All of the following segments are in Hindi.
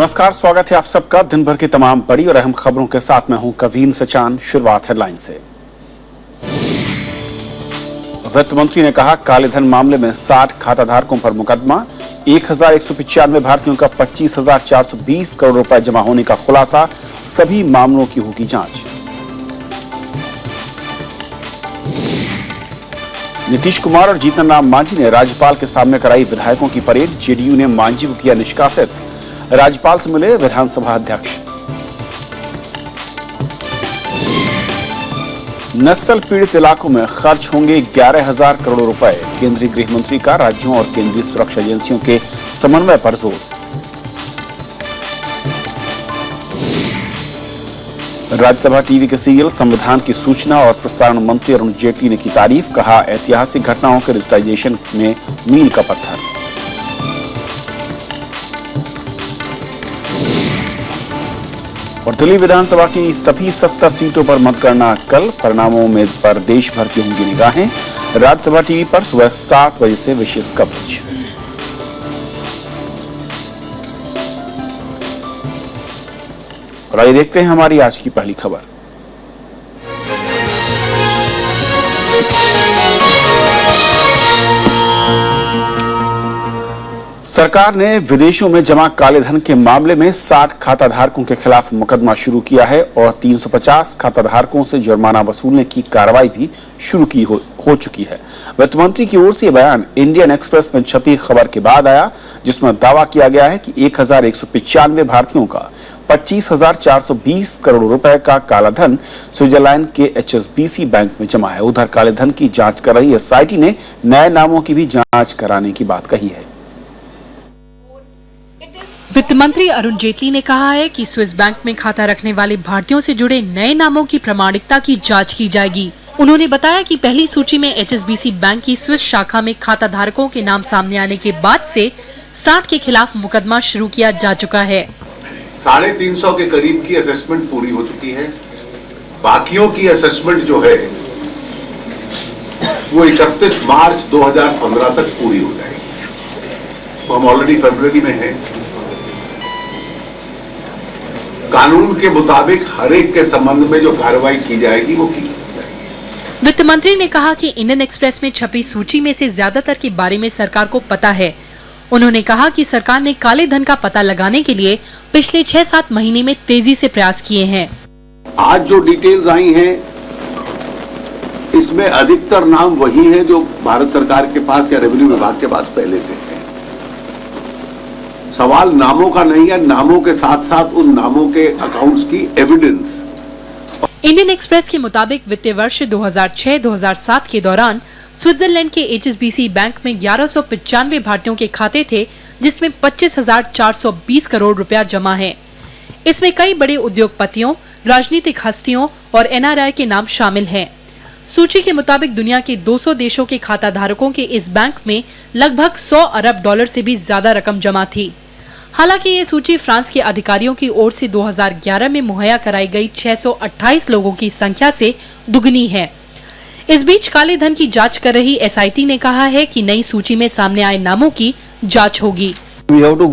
नमस्कार, स्वागत है आप सबका दिन भर की तमाम बड़ी और अहम खबरों के साथ। मैं हूं कवीन सचान। शुरुआत हेडलाइन से। वित्त मंत्री ने कहा, काले धन मामले में 60 खाताधारकों पर मुकदमा। 1195 भारतीयों का 25,420 करोड़ रुपए जमा होने का खुलासा। सभी मामलों की होगी जांच। नीतीश कुमार और जीतन राम मांझी ने राज्यपाल के सामने कराई विधायकों की परेड। जेडीयू ने मांझी को किया निष्कासित। राज्यपाल से मिले विधानसभा अध्यक्ष। नक्सल पीड़ित इलाकों में खर्च होंगे 11,000 करोड़ रुपए। केंद्रीय गृह मंत्री का राज्यों और केंद्रीय सुरक्षा एजेंसियों के समन्वय पर जोर। राज्यसभा टीवी के सीरियल संविधान की सूचना और प्रसारण मंत्री अरुण जेटली ने की तारीफ। कहा, ऐतिहासिक घटनाओं के डिजिटाइजेशन में मील का पत्थर। और दिल्ली विधानसभा की सभी 70 सीटों पर मतगणना कल। परिणामों में पर देश भर की होंगी निगाहें। राज्यसभा टीवी पर सुबह 7 बजे से विशेष कवरेज। और आइए देखते हैं हमारी आज की पहली खबर। सरकार ने विदेशों में जमा काले धन के मामले में 60 खाताधारकों के खिलाफ मुकदमा शुरू किया है और 350 खाताधारकों से जुर्माना वसूलने की कार्रवाई भी शुरू की हो चुकी है। वित्त मंत्री की ओर से यह बयान इंडियन एक्सप्रेस में छपी खबर के बाद आया, जिसमें दावा किया गया है कि 1195 भारतीयों का 25,420 करोड़ रुपए का काला धन स्विट्जरलैंड के HSBC बैंक में जमा है। उधर काले धन की जांच कर रही एसआईटी ने नए नामों की भी जांच कराने की बात कही है। वित्त मंत्री अरुण जेटली ने कहा है कि स्विस बैंक में खाता रखने वाले भारतीयों से जुड़े नए नामों की प्रामाणिकता की जांच की जाएगी। उन्होंने बताया कि पहली सूची में HSBC बैंक की स्विस शाखा में खाता धारकों के नाम सामने आने के बाद से 60 के खिलाफ मुकदमा शुरू किया जा चुका है। 350 के करीब की असेसमेंट पूरी हो चुकी है। बाकियों की असेसमेंट जो है वो 31 मार्च 2015 तक पूरी हो जाएगी। तो हम ऑलरेडी फरवरी में हैं। कानून के मुताबिक हर एक के संबंध में जो कार्रवाई की जाएगी वो की जाएगी। वित्त मंत्री ने कहा कि इंडियन एक्सप्रेस में छपी सूची में से ज्यादातर के बारे में सरकार को पता है। उन्होंने कहा कि सरकार ने काले धन का पता लगाने के लिए पिछले 6-7 महीने में तेजी से प्रयास किए हैं। आज जो डिटेल्स आई हैं, इसमें अधिकतर नाम वही हैं जो भारत सरकार के पास या रेवेन्यू विभाग के पास पहले से है। सवाल नामों का नहीं है, नामों के साथ साथ उन नामों के अकाउंट्स की एविडेंस। इंडियन एक्सप्रेस के मुताबिक वित्तीय वर्ष 2006-2007 के दौरान स्विट्जरलैंड के HSBC बैंक में 1195 भारतीयों के खाते थे, जिसमें 25,420 करोड़ रुपया जमा है। इसमें कई बड़े उद्योगपतियों, राजनीतिक हस्तियों और NRI के नाम शामिल हैं। सूची के मुताबिक दुनिया के 200 देशों के खाता धारकों के इस बैंक में लगभग 100 अरब डॉलर से भी ज्यादा रकम जमा थी। हालांकि ये सूची फ्रांस के अधिकारियों की ओर से 2011 में मुहैया कराई गई 628 लोगों की संख्या से दुगनी है। इस बीच काले धन की जांच कर रही एसआईटी ने कहा है कि नई सूची में सामने आए नामों की जांच होगी। We have to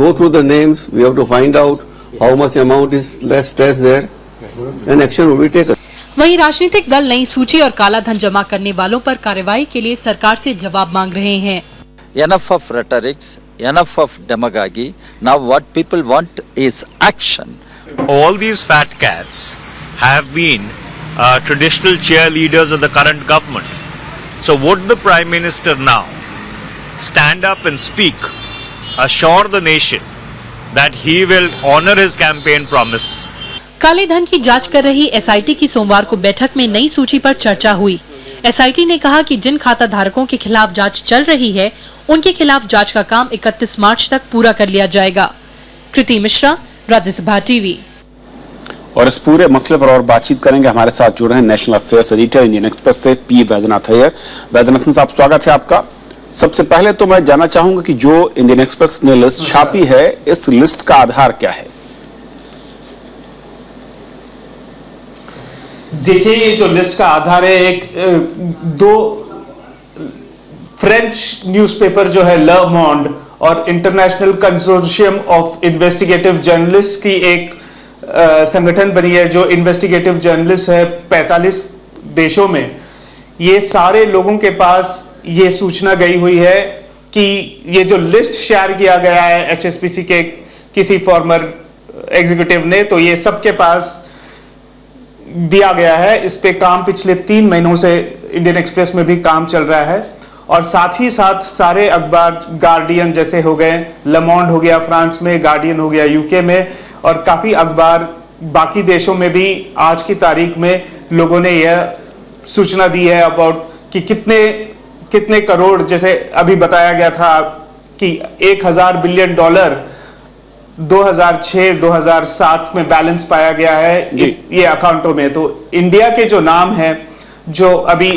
go through the names. We have to find out how much amount is left there, and action will be taken. वहीं राजनीतिक दल नई सूची और काला धन जमा करने वालों पर कार्रवाई के लिए सरकार से जवाब मांग रहे हैं। Enough of rhetorics, enough of demagogy. Now what people want is action. All these fat cats have been traditional cheerleaders of the current government. So would the Prime Minister now stand up and speak, assure the nation that he will honor his campaign promise? काले धन की जांच कर रही एसआईटी की सोमवार को बैठक में नई सूची पर चर्चा हुई। एसआईटी ने कहा कि जिन खाता धारकों के खिलाफ जांच चल रही है, उनके खिलाफ जांच का काम 31 मार्च तक पूरा कर लिया जाएगा। कृति मिश्रा, राज्यसभा टीवी। और इस पूरे मसले पर और बातचीत करेंगे। हमारे साथ जुड़ रहे हैं national affairs editor Indian express से पी वैद्यनाथ अय्यर। वैद्यनाथन साहब, स्वागत है आपका। सबसे पहले तो मैं जानना चाहूंगा कि जो इंडियन एक्सप्रेस ने लिस्ट छापी है, इस लिस्ट का आधार क्या है? देखिए, ये जो लिस्ट का आधार है, दो फ्रेंच न्यूज़पेपर जो है ल मोंड और international consortium of investigative journalist की एक संगठन बनी है जो इन्वेस्टिगेटिव जर्नलिस्ट है 45 देशों में। ये सारे लोगों के पास ये सूचना गई हुई है कि ये जो लिस्ट शेयर किया गया है एचएसबीसी के किसी फॉर्मर एग्जीक्यूटिव ने, तो ये सबके पास दिया गया है। इस पे काम पिछले 3 महीनों से इंडियन एक्सप्रेस में भी काम चल रहा है और साथ ही साथ सारे अखबार, गार्डियन जैसे हो गए, लेमोंड हो गया फ्रांस में, गार्डियन हो गया यूके में, और काफी अखबार बाकी देशों में भी आज की तारीख में लोगों ने यह सूचना दी है अबाउट कि कितने करोड़, जैसे अभी बताया गया था कि $1000 बिलियन 2006-2007 में बैलेंस पाया गया है ये अकाउंटों में। तो इंडिया के जो नाम है, जो अभी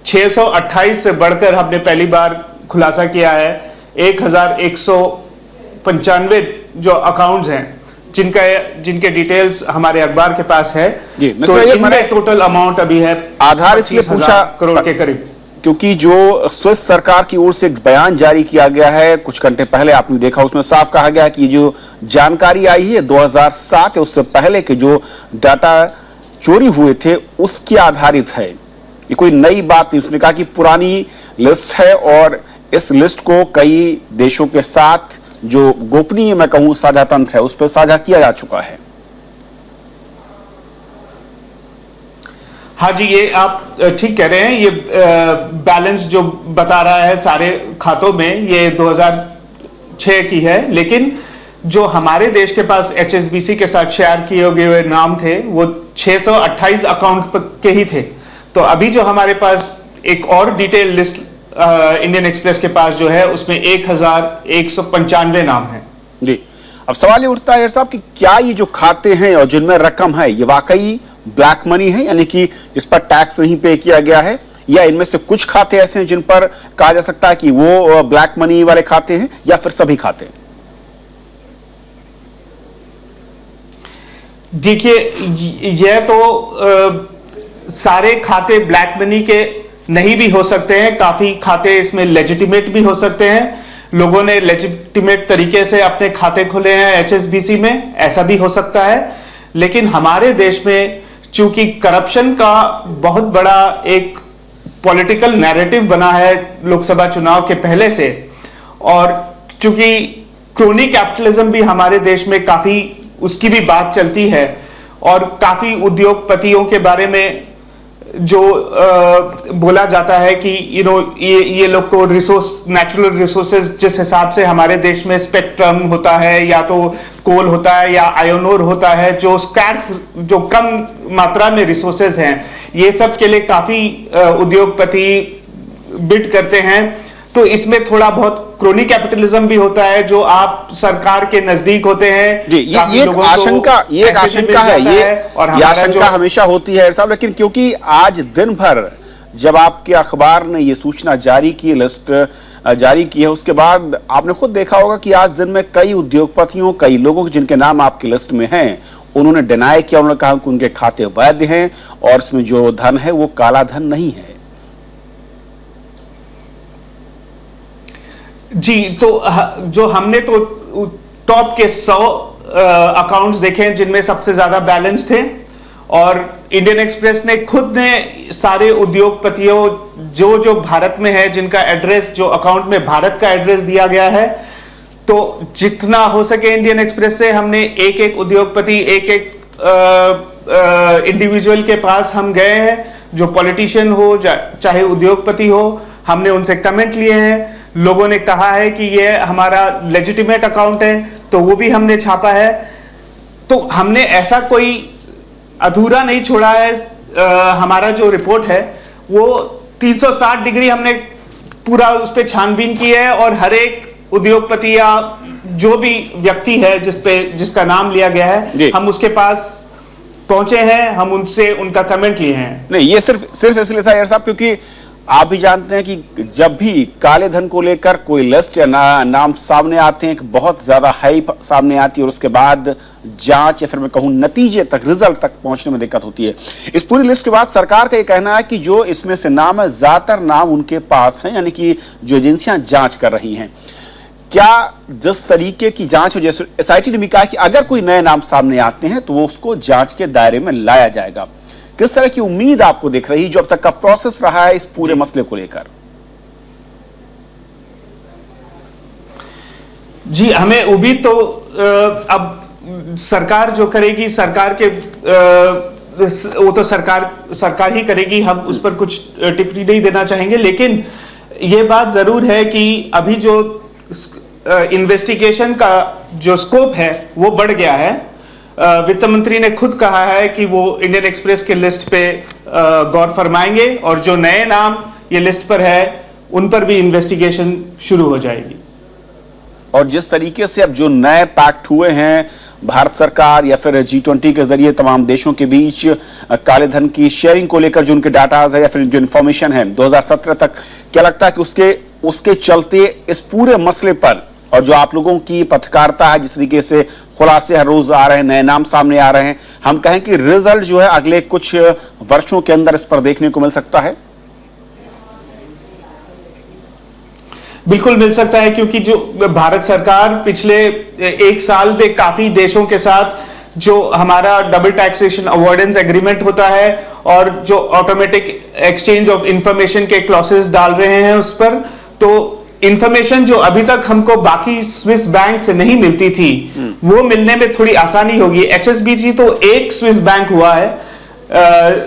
628 से बढ़कर हमने पहली बार खुलासा किया है, 1195 जो अकाउंट्स हैं जिनके डिटेल्स हमारे अखबार के पास है, तो इनमें टोटल अमाउंट अभी है आधार इसलिए पूछा करोड़ के करीब, क्योंकि जो स्विस सरकार की ओर से एक बयान जारी किया गया है कुछ घंटे पहले, आपने देखा, उसमें साफ कहा गया कि जो जानकारी आई है 2007 उससे पहले के जो डाटा चोरी हुए थे उसके आधारित है, ये कोई नई बात नहीं। उसने कहा कि पुरानी लिस्ट है और इस लिस्ट को कई देशों के साथ जो गोपनीय मैं कहूं साझा तंत्र है उस पर साझा किया जा चुका है। हाँ जी, ये आप ठीक कह रहे हैं। ये बैलेंस जो बता रहा है सारे खातों में, ये 2006 की है, लेकिन जो हमारे देश के पास एचएसबीसी के साथ शेयर किए हुए नाम थे वो 628 अकाउंट के ही थे। तो अभी जो हमारे पास एक और डिटेल लिस्ट इंडियन एक्सप्रेस के पास जो है उसमें 1195 नाम है। जी, अब सवाल ये उठता है साहब कि क्या ये जो खाते हैं और जिनमें रकम है ये वाकई ब्लैक मनी है, यानी कि जिस पर टैक्स नहीं पे किया गया है, या इनमें से कुछ खाते ऐसे हैं जिन पर कहा जा सकता है कि वो ब्लैक मनी वाले खाते हैं, या फिर सभी खाते? देखिए, यह तो सारे खाते ब्लैक मनी के नहीं भी हो सकते हैं, काफी खाते इसमें लेजिटिमेट भी हो सकते हैं। लोगों ने लेजिटिमेट तरीके से अपने खाते खोले हैं एचएसबीसी में, ऐसा भी हो सकता है। लेकिन हमारे देश में चूंकि करप्शन का बहुत बड़ा एक पॉलिटिकल नैरेटिव बना है लोकसभा चुनाव के पहले से, और चूंकि क्रोनी कैपिटलिज्म भी हमारे देश में काफी उसकी भी बात चलती है, और काफी उद्योगपतियों के बारे में जो बोला जाता है कि ये लोग को नेचुरल रिसोर्सेज जिस हिसाब से हमारे देश में स्पेक्ट्रम होता है, या तो कोल होता है या आयोनोर होता है, जो स्कैर्स, जो कम मात्रा में रिसोर्सेज हैं, ये सब के लिए काफी उद्योगपति बिड करते हैं। तो इसमें थोड़ा बहुत क्रोनी कैपिटलिज्म भी होता है, जो आप सरकार के नजदीक होते हैं। जी, ये एक आशंका है, ये आशंका हमेशा होती है साहब। लेकिन क्योंकि आज दिन भर जब आपके अखबार ने ये सूचना जारी की, लिस्ट जारी की है, उसके बाद आपने खुद देखा होगा कि आज दिन में कई उद्योगपतियों, कई लोगों जिनके नाम आपकी लिस्ट में हैं, उन्होंने डिनाई किया, उन्होंने कहा कि उनके खाते वैध हैं और इसमें जो धन है वो काला धन नहीं है। जी, तो जो हमने तो टॉप के 100 अकाउंट्स देखे हैं जिनमें सबसे ज्यादा बैलेंस थे, और इंडियन एक्सप्रेस ने खुद ने सारे उद्योगपतियों जो भारत में है, जिनका एड्रेस, जो अकाउंट में भारत का एड्रेस दिया गया है, तो जितना हो सके इंडियन एक्सप्रेस से हमने एक एक उद्योगपति, एक एक इंडिविजुअल के पास हम गए हैं, जो पॉलिटिशियन हो चाहे उद्योगपति हो, हमने उनसे कमेंट लिए हैं। लोगों ने कहा है कि ये हमारा लेजिटिमेट अकाउंट है, तो वो भी हमने छापा है। तो हमने ऐसा कोई अधूरा नहीं छोड़ा है। हमारा जो रिपोर्ट है वो 360 डिग्री हमने पूरा उस पर छानबीन की है, और हर एक उद्योगपति या जो भी व्यक्ति है जिसका नाम लिया गया है, हम उसके पास पहुंचे हैं, हम उनसे उनका कमेंट लिए हैं। नहीं, ये सिर्फ इसलिए था यार साहब क्योंकि आप भी जानते हैं कि जब भी काले धन को लेकर कोई लिस्ट या नाम सामने आते हैं, बहुत ज्यादा हाइप सामने आती है और उसके बाद जांच या फिर मैं कहूं नतीजे तक, रिजल्ट तक पहुंचने में दिक्कत होती है। इस पूरी लिस्ट के बाद सरकार का ये कहना है कि जो इसमें से नाम है, ज्यादातर नाम उनके पास हैं, यानी कि जो एजेंसियां जांच कर रही हैं। क्या जिस तरीके की जांच हो, जैसे एसआईटी ने भी कहा कि अगर कोई नए नाम सामने आते हैं तो वो उसको जांच के दायरे में लाया जाएगा, किस तरह की उम्मीद आपको दिख रही जो अब तक का प्रोसेस रहा है इस पूरे मसले को लेकर? जी, हमें उम्मीद तो अब सरकार जो करेगी, सरकार के वो तो सरकार ही करेगी, हम उस पर कुछ टिप्पणी नहीं देना चाहेंगे। लेकिन ये बात जरूर है कि अभी जो इन्वेस्टिगेशन का जो स्कोप है वो बढ़ गया है। वित्त मंत्री ने खुद कहा है कि वो इंडियन एक्सप्रेस के लिस्ट पे गौर फरमाएंगे और जो नए नाम ये लिस्ट पर है उन पर भी इन्वेस्टिगेशन शुरू हो जाएगी। और जिस तरीके से अब जो नए पैक्ट हुए हैं भारत सरकार या फिर G20 के जरिए तमाम देशों के बीच काले धन की शेयरिंग को लेकर जो उनके डाटाज है या फिर जो इंफॉर्मेशन है 2017 तक, क्या लगता है कि उसके चलते इस पूरे मसले पर और जो आप लोगों की पत्रकारिता है, जिस तरीके से खुलासे हर रोज आ रहे हैं, नए नाम सामने आ रहे हैं, हम कहें कि रिजल्ट जो है अगले कुछ वर्षों के अंदर इस पर देखने को मिल सकता है? बिल्कुल मिल सकता है, क्योंकि जो भारत सरकार पिछले एक साल में काफी देशों के साथ जो हमारा डबल टैक्सेशन अवॉइडेंस एग्रीमेंट होता है और जो ऑटोमेटिक एक्सचेंज ऑफ इंफॉर्मेशन के क्लॉसेस डाल रहे हैं उस पर, तो इंफॉर्मेशन जो अभी तक हमको बाकी स्विस बैंक से नहीं मिलती थी वो मिलने में थोड़ी आसानी होगी। HSBC तो एक स्विस बैंक हुआ है,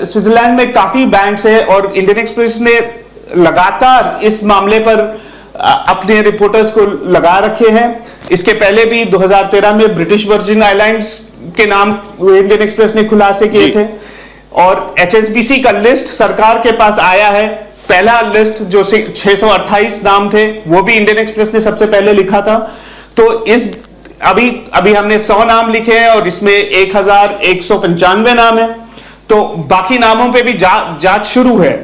स्विट्जरलैंड में काफी बैंक्स है और इंडियन एक्सप्रेस ने लगातार इस मामले पर अपने रिपोर्टर्स को लगा रखे हैं। इसके पहले भी 2013 में ब्रिटिश वर्जिन आइलैंड्स के नाम इंडियन एक्सप्रेस ने खुलासे किए थे और HSBC का लिस्ट सरकार के पास आया है। पहला लिस्ट जो 628 नाम थे वो भी इंडियन एक्सप्रेस ने सबसे पहले लिखा था। तो इस अभी हमने 100 नाम लिखे हैं और इसमें 1195 नाम है, तो बाकी नामों पे भी जांच शुरू है।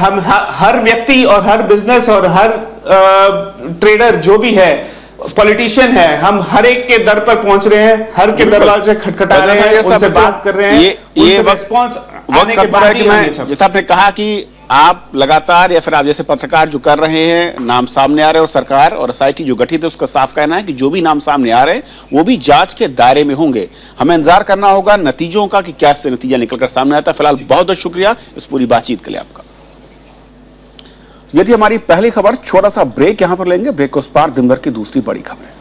हम हर व्यक्ति और हर बिजनेस और हर ट्रेडर जो भी है, पॉलिटिशियन है, हम हर एक के दर पर पहुंच रहे हैं, हर के दरवाजे खटखटा रहे हैं, उनसे बात कर रहे हैं। ये रिस्पॉन्स आने के बाद ही जैसा आपने कहा कि आप लगातार या फिर आप जैसे पत्रकार जो कर रहे हैं, नाम सामने आ रहे हैं और सरकार और एसआईटी जो गठित है उसका साफ कहना है कि जो भी नाम सामने आ रहे हैं वो भी जांच के दायरे में होंगे। हमें इंतजार करना होगा नतीजों का कि क्या इससे नतीजा निकलकर सामने आता है। फिलहाल बहुत बहुत शुक्रिया इस पूरी बातचीत के लिए आपका। यदि हमारी पहली खबर, छोटा सा ब्रेक यहां पर लेंगे, ब्रेक के उस पार दिन भर की दूसरी बड़ी खबरें।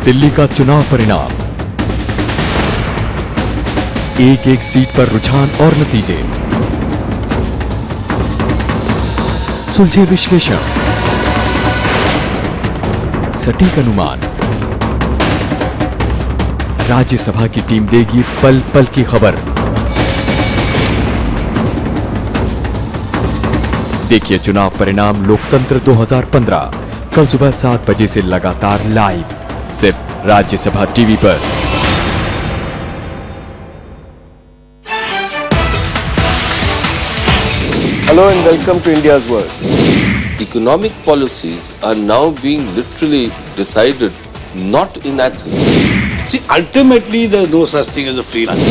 दिल्ली का चुनाव परिणाम, एक एक सीट पर रुझान और नतीजे, सुलझे विश्लेषण, सटीक अनुमान, राज्यसभा की टीम देगी पल पल की खबर। देखिए चुनाव परिणाम लोकतंत्र 2015 कल सुबह 7 बजे से लगातार लाइव, सिर्फ राज्यसभा टीवी पर। Hello and welcome to India's World. Economic policies are now being literally decided not in Athens. See, ultimately there is no such thing as a free lunch.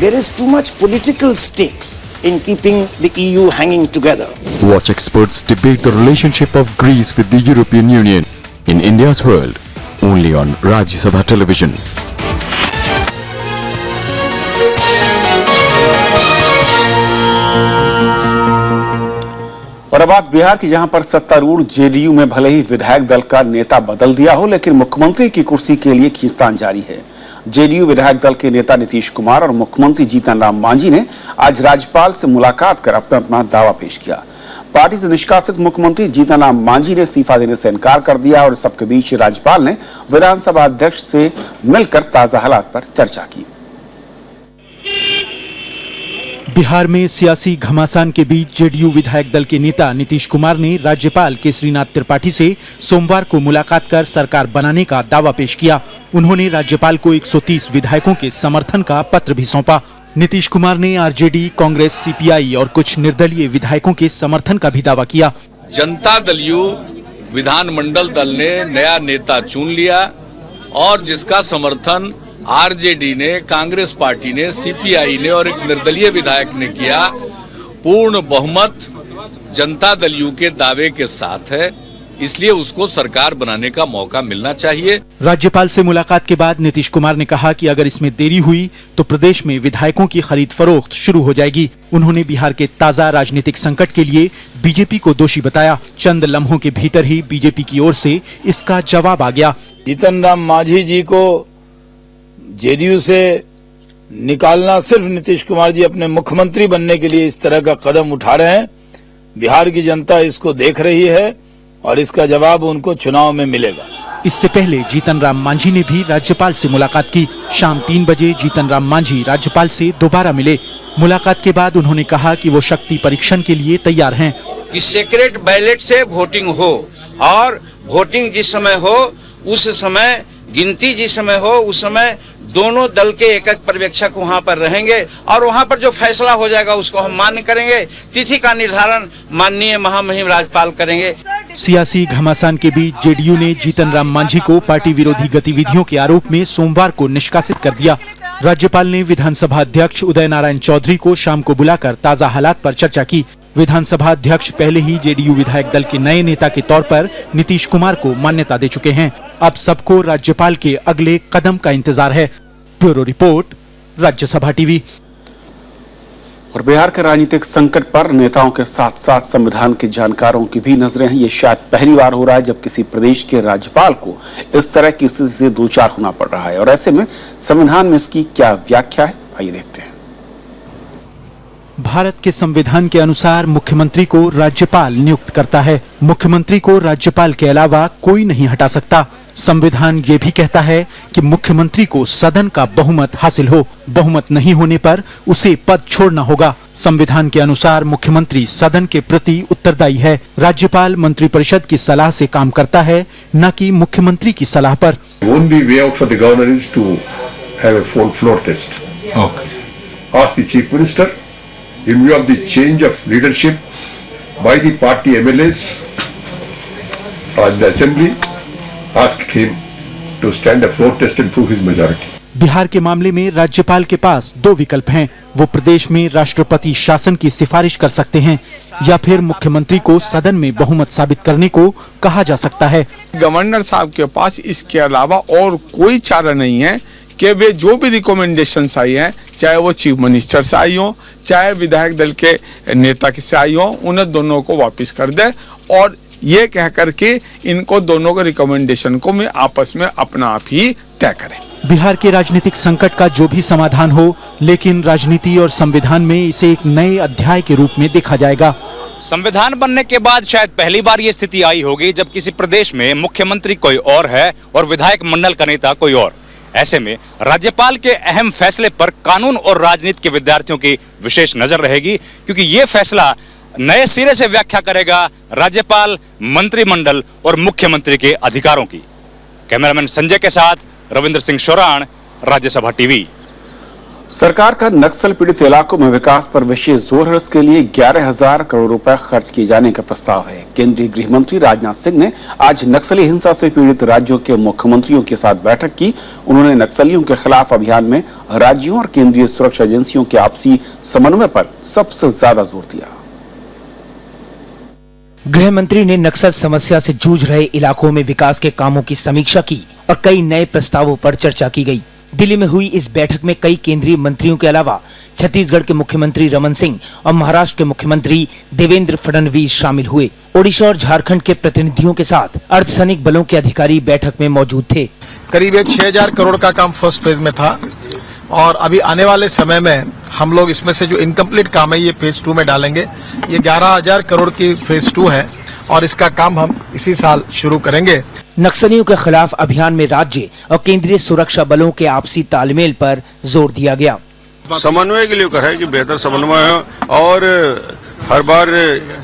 There is too much political stakes in keeping the EU hanging together. Watch experts debate the relationship of Greece with the European Union in India's World, only on Rajya Sabha television. और अब बात बिहार की, जहां पर सत्तारूढ़ जेडीयू में भले ही विधायक दल का नेता बदल दिया हो, लेकिन मुख्यमंत्री की कुर्सी के लिए खींचतान जारी है। जेडीयू विधायक दल के नेता नीतीश कुमार और मुख्यमंत्री जीतन राम मांझी ने आज राज्यपाल से मुलाकात कर अपना दावा पेश किया। पार्टी से निष्कासित मुख्यमंत्री जीतन राम मांझी ने इस्तीफा देने से इनकार कर दिया और सबके बीच राज्यपाल ने विधानसभा अध्यक्ष से मिलकर ताजा हालात पर चर्चा की। बिहार में सियासी घमासान के बीच जेडीयू विधायक दल के नेता नीतीश कुमार ने राज्यपाल केसरीनाथ त्रिपाठी से सोमवार को मुलाकात कर सरकार बनाने का दावा पेश किया। उन्होंने राज्यपाल को 130 विधायकों के समर्थन का पत्र भी सौंपा। नीतीश कुमार ने आरजेडी, कांग्रेस, सीपीआई और कुछ निर्दलीय विधायकों के समर्थन का भी दावा किया। जनता दलयू विधानमंडल दल ने नया नेता चुन लिया और जिसका समर्थन आरजेडी ने, कांग्रेस पार्टी ने, सीपीआई ने और एक निर्दलीय विधायक ने किया। पूर्ण बहुमत जनता दलयू के दावे के साथ है, इसलिए उसको सरकार बनाने का मौका मिलना चाहिए। राज्यपाल से मुलाकात के बाद नीतीश कुमार ने कहा कि अगर इसमें देरी हुई तो प्रदेश में विधायकों की खरीद फरोख्त शुरू हो जाएगी। उन्होंने बिहार के ताजा राजनीतिक संकट के लिए बीजेपी को दोषी बताया। चंद लम्हों के भीतर ही बीजेपी की ओर से इसका जवाब आ गया। जीतन राम मांझी जी को जेडीयू से निकालना सिर्फ नीतीश कुमार जी अपने मुख्यमंत्री बनने के लिए इस तरह का कदम उठा रहे हैं। बिहार की जनता इसको देख रही है और इसका जवाब उनको चुनाव में मिलेगा। इससे पहले जीतन राम मांझी ने भी राज्यपाल से मुलाकात की। शाम 3 बजे जीतन राम मांझी राज्यपाल से दोबारा मिले। मुलाकात के बाद उन्होंने कहा कि वो शक्ति परीक्षण के लिए तैयार हैं। कि सीक्रेट बैलेट से वोटिंग हो और वोटिंग जिस समय हो उस समय, गिनती जिस समय हो उस समय दोनों दल के एक पर्यवेक्षक वहां पर रहेंगे और वहां पर जो फैसला हो जाएगा उसको हम मान्य करेंगे। तिथि का निर्धारण माननीय महामहिम राज्यपाल करेंगे। सियासी घमासान के बीच जेडीयू ने जीतन राम मांझी को पार्टी विरोधी गतिविधियों के आरोप में सोमवार को निष्कासित कर दिया। राज्यपाल ने विधानसभा अध्यक्ष उदय नारायण चौधरी को शाम को बुलाकर ताजा हालात पर चर्चा की। विधानसभा अध्यक्ष पहले ही जेडीयू विधायक दल के नए नेता के तौर पर नीतीश कुमार को मान्यता दे चुके हैं। अब सबको राज्यपाल के अगले कदम का इंतजार है। Bureau report, Rajya Sabha TV. और बिहार के राजनीतिक संकट पर नेताओं के साथ साथ संविधान के जानकारों की भी नजरें हैं। ये शायद पहली बार हो रहा है जब किसी प्रदेश के राज्यपाल को इस तरह की स्थिति से दो चार होना पड़ रहा है। और ऐसे में संविधान में इसकी क्या व्याख्या है, आइए देखते हैं। भारत के संविधान के अनुसार मुख्यमंत्री को राज्यपाल नियुक्त करता है। मुख्यमंत्री को राज्यपाल के अलावा कोई नहीं हटा सकता। संविधान ये भी कहता है कि मुख्यमंत्री को सदन का बहुमत हासिल हो। बहुमत नहीं होने पर उसे पद छोड़ना होगा। संविधान के अनुसार मुख्यमंत्री सदन के प्रति उत्तरदायी है। राज्यपाल मंत्रिपरिषद की सलाह से काम करता है, न कि मुख्यमंत्री की सलाह पर। Only way out for the governor is to have a full floor test. Okay. Ask the chief minister, in view of the change of leadership by the party MLAs and the assembly, ask him to stand a floor test and prove his majority. Bihar के मामले में राज्यपाल के पास दो विकल्प हैं। वो प्रदेश में राष्ट्रपति शासन की सिफारिश कर सकते हैं या फिर मुख्यमंत्री को सदन में बहुमत साबित करने को कहा जा सकता है। गवर्नर साहब के पास इसके अलावा और कोई चारा नहीं है कि वे जो भी रिकमेंडेशंस आई हैं, चाहे वो चीफ मिनिस्टर से आई हो, चाहे विधायक दल के नेता से आई हो, उन्हें दोनों को वापस कर दे और ये कह करके इनको दोनों के रिकमेंडेशन को मैं आपस में अपना आप ही तय करें। बिहार के राजनीतिक संकट का जो भी समाधान हो, लेकिन राजनीति और संविधान में इसे एक नए अध्याय के रूप में देखा जाएगा। संविधान बनने के बाद शायद पहली बार ये स्थिति आई होगी जब किसी प्रदेश में मुख्यमंत्री कोई और है और विधायक मंडल का नेता कोई और। ऐसे में राज्यपाल के अहम फैसले पर कानून और राजनीति के विद्यार्थियों की विशेष नजर रहेगी, क्योंकि ये फैसला नए सिरे से व्याख्या करेगा राज्यपाल, मंत्रिमंडल और मुख्यमंत्री के अधिकारों की। कैमरामैन संजय के साथ रविंद्र सिंह शोराण, राज्यसभा टीवी। सरकार का नक्सल पीड़ित इलाकों में विकास पर विशेष जोर है। इसके लिए 11,000 करोड़ रुपए खर्च किए जाने का प्रस्ताव है। केंद्रीय गृह मंत्री राजनाथ सिंह ने आज नक्सली हिंसा से पीड़ित राज्यों के मुख्यमंत्रियों के साथ बैठक की। उन्होंने नक्सलियों के खिलाफ अभियान में राज्यों और केंद्रीय सुरक्षा एजेंसियों के आपसी समन्वय पर सबसे ज्यादा जोर दिया। गृह मंत्री ने नक्सल समस्या से जूझ रहे इलाकों में विकास के कामों की समीक्षा की और कई नए प्रस्तावों पर चर्चा की गई। दिल्ली में हुई इस बैठक में कई केंद्रीय मंत्रियों के अलावा छत्तीसगढ़ के मुख्यमंत्री रमन सिंह और महाराष्ट्र के मुख्यमंत्री देवेंद्र फडणवीस शामिल हुए। ओडिशा और झारखंड के प्रतिनिधियों के साथ अर्धसैनिक बलों के अधिकारी बैठक में मौजूद थे। करीब 6,000 करोड़ का काम फर्स्ट फेज में था और अभी आने वाले समय में हम लोग इसमें से जो इनकम्प्लीट काम है ये फेज 2 में डालेंगे। ये 11,000 करोड़ की फेज 2 है और इसका काम हम इसी साल शुरू करेंगे। नक्सलियों के खिलाफ अभियान में राज्य और केंद्रीय सुरक्षा बलों के आपसी तालमेल पर जोर दिया गया। समन्वय के लिए कहा है कि बेहतर समन्वय हो और हर बार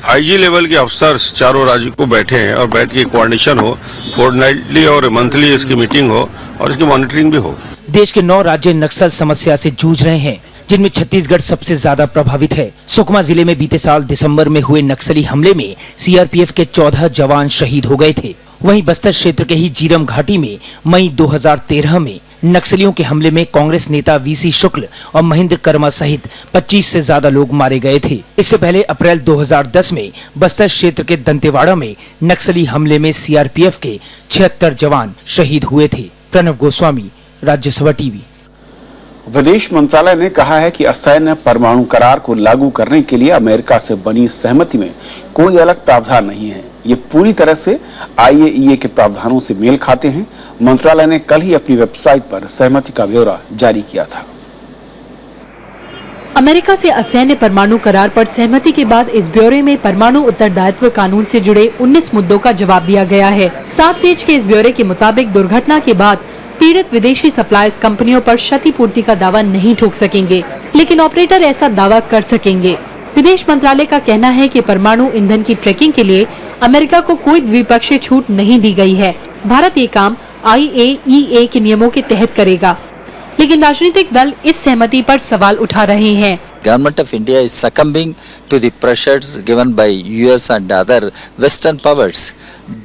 आईजी लेवल के अफसर चारों राज्यों को बैठे हैं और बैठ के कोऑर्डिनेशन हो, फोर्टनाइटली और मंथली इसकी मीटिंग हो और इसकी मॉनिटरिंग भी हो। देश के 9 राज्य नक्सल समस्या से जूझ रहे हैं, जिनमें छत्तीसगढ़ सबसे ज्यादा प्रभावित है। सुकमा जिले में बीते साल दिसंबर में हुए नक्सली हमले में सीआरपीएफ के 14 जवान शहीद हो गए थे। वहीं बस्तर क्षेत्र के ही जीरम घाटी में मई 2013 में नक्सलियों के हमले में कांग्रेस नेता वीसी शुक्ल और महेंद्र कर्मा सहित 25 से ज्यादा लोग मारे गए थे। इससे पहले अप्रैल 2010 में बस्तर क्षेत्र के दंतेवाड़ा में नक्सली हमले में सीआरपीएफ के 76 जवान शहीद हुए थे। प्रणव गोस्वामी, राज्यसभा टीवी। विदेश मंत्रालय ने कहा है कि असैन्य परमाणु करार को लागू करने के लिए अमेरिका से बनी सहमति में कोई अलग प्रावधान नहीं है। ये पूरी तरह से आईएईए के प्रावधानों से मेल खाते हैं। मंत्रालय ने कल ही अपनी वेबसाइट पर सहमति का ब्यौरा जारी किया था। अमेरिका से असैन्य परमाणु करार पर सहमति के बाद इस ब्यौरे में परमाणु उत्तरदायित्व कानून से जुड़े 19 मुद्दों का जवाब दिया गया है। 7 पेज के इस ब्यौरे के मुताबिक दुर्घटना के बाद पीड़ित विदेशी सप्लायर्स कंपनियों पर क्षतिपूर्ति का दावा नहीं ठोक सकेंगे, लेकिन ऑपरेटर ऐसा दावा कर सकेंगे। विदेश मंत्रालय का कहना है कि परमाणु ईंधन की ट्रैकिंग के लिए अमेरिका को कोई द्विपक्षीय छूट नहीं दी गई है। भारत ये काम आईएईए के नियमों के तहत करेगा, लेकिन राजनीतिक दल इस सहमति पर सवाल उठा रहे हैं। Government of India is succumbing to the pressures given by US and other Western powers.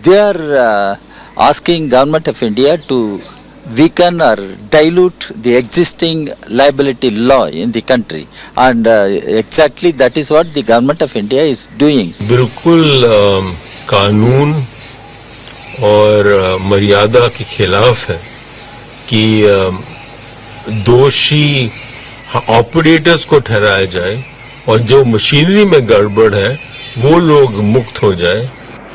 They are asking Government of India to weaken or dilute the existing liability law in the country, and exactly that is what the Government of India is doing. बिल्कुल कानून और मर्यादा के खिलाफ है कि दोषी ऑपरेटर्स को ठहराया जाए और जो मशीनरी में गड़बड़ है वो लोग मुक्त हो जाए।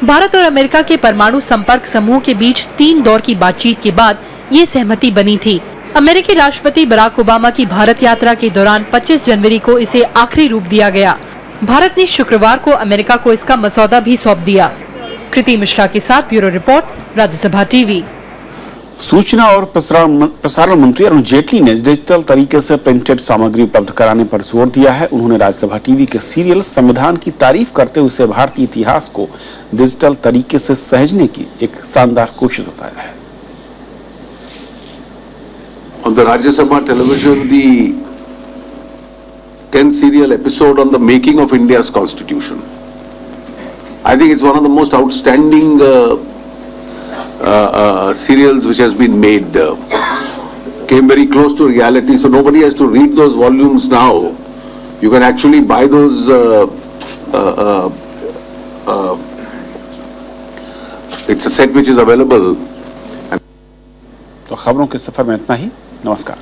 भारत और अमेरिका के परमाणु संपर्क समूह के बीच 3 दौर की बातचीत के बाद ये सहमति बनी थी। अमेरिकी राष्ट्रपति बराक ओबामा की भारत यात्रा के दौरान 25 जनवरी को इसे आखिरी रूप दिया गया। भारत ने शुक्रवार को अमेरिका को इसका मसौदा भी सौंप दिया। कृति मिश्रा के साथ ब्यूरो रिपोर्ट, राज्यसभा टीवी। सूचना और प्रसारण मंत्री अरुण जेटली ने डिजिटल तरीके से प्रिंटेड सामग्री उपलब्ध कराने पर जोर दिया है। उन्होंने राज्यसभा टीवी के सीरियल संविधान की तारीफ करते हुए इसे भारतीय इतिहास को डिजिटल तरीके से सहेजने की एक शानदार कोशिश बताया है। On the Rajya Sabha television, the 10 serial episode on the making of India's constitution. I think it's one of the most outstanding serials which has been made. Came very close to reality, so nobody has to read those volumes now. You can actually buy those. It's a set which is available. तो खबरों के सफर में इतना ही। नमस्कार।